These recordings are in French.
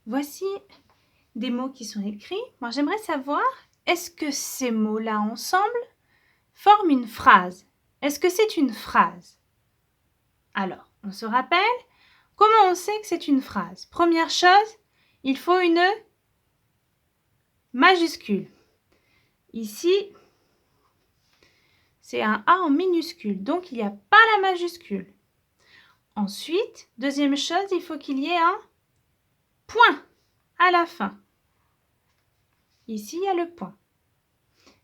Voici des mots qui sont écrits. Moi, j'aimerais savoir, est-ce que ces mots-là ensemble forment une phrase? Est-ce que c'est une phrase? Alors, on se rappelle, comment on sait que c'est une phrase? Première chose, il faut une majuscule. Ici, c'est un A en minuscule, donc il n'y a pas la majuscule. Ensuite, deuxième chose, il faut qu'il y ait un point à la fin. Ici, il y a le point,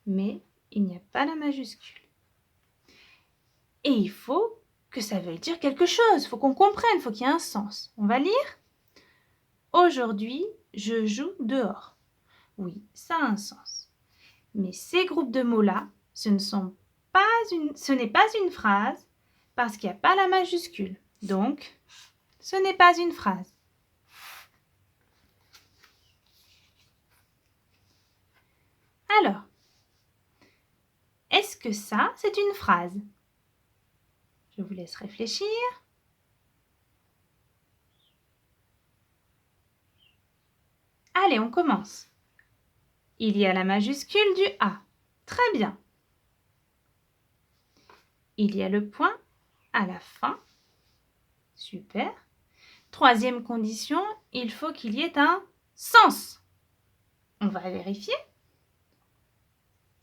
mais il n'y a pas la majuscule. Et il faut que ça veuille dire quelque chose, il faut qu'on comprenne, il faut qu'il y ait un sens. On va lire. Aujourd'hui, je joue dehors. Oui, ça a un sens. Mais ces groupes de mots-là, ce n'est pas une phrase parce qu'il n'y a pas la majuscule. Donc, ce n'est pas une phrase. Alors, est-ce que ça, c'est une phrase? Je vous laisse réfléchir. Allez, on commence. Il y a la majuscule du A. Très bien. Il y a le point à la fin. Super. Troisième condition, il faut qu'il y ait un sens. On va vérifier.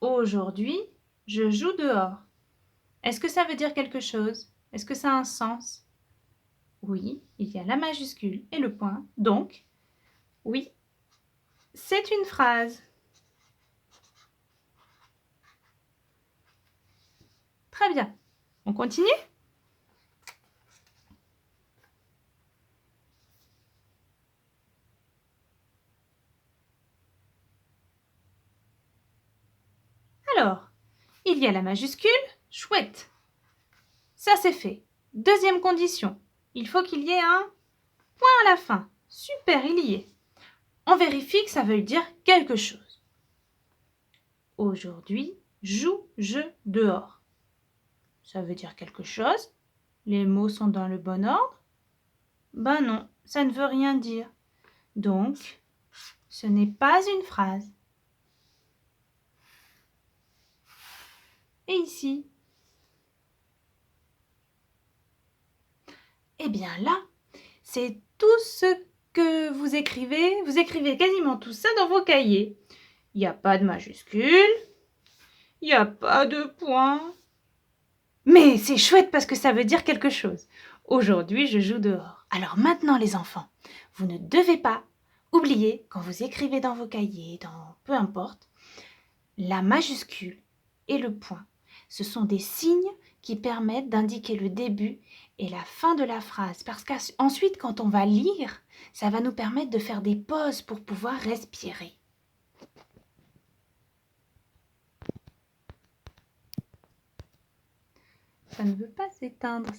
Aujourd'hui, je joue dehors. Est-ce que ça veut dire quelque chose? Est-ce que ça a un sens? Oui, il y a la majuscule et le point. Donc, oui, c'est une phrase. Très bien. On continue? Alors, il y a la majuscule. Chouette. Ça, c'est fait. Deuxième condition. Il faut qu'il y ait un point à la fin. Super, il y est. On vérifie que ça veut dire quelque chose. Aujourd'hui, joue-je dehors. Ça veut dire quelque chose? Les mots sont dans le bon ordre? Ben non, ça ne veut rien dire. Donc, ce n'est pas une phrase. Et ici? Eh bien là, c'est tout ce que vous écrivez. Vous écrivez quasiment tout ça dans vos cahiers. Il n'y a pas de majuscule. Il n'y a pas de point. Mais c'est chouette parce que ça veut dire quelque chose. Aujourd'hui, je joue dehors. Alors maintenant, les enfants, vous ne devez pas oublier, quand vous écrivez dans vos cahiers, peu importe, la majuscule et le point. Ce sont des signes qui permettent d'indiquer le début et la fin de la phrase. Parce qu'ensuite, quand on va lire, ça va nous permettre de faire des pauses pour pouvoir respirer. Ça ne veut pas s'éteindre.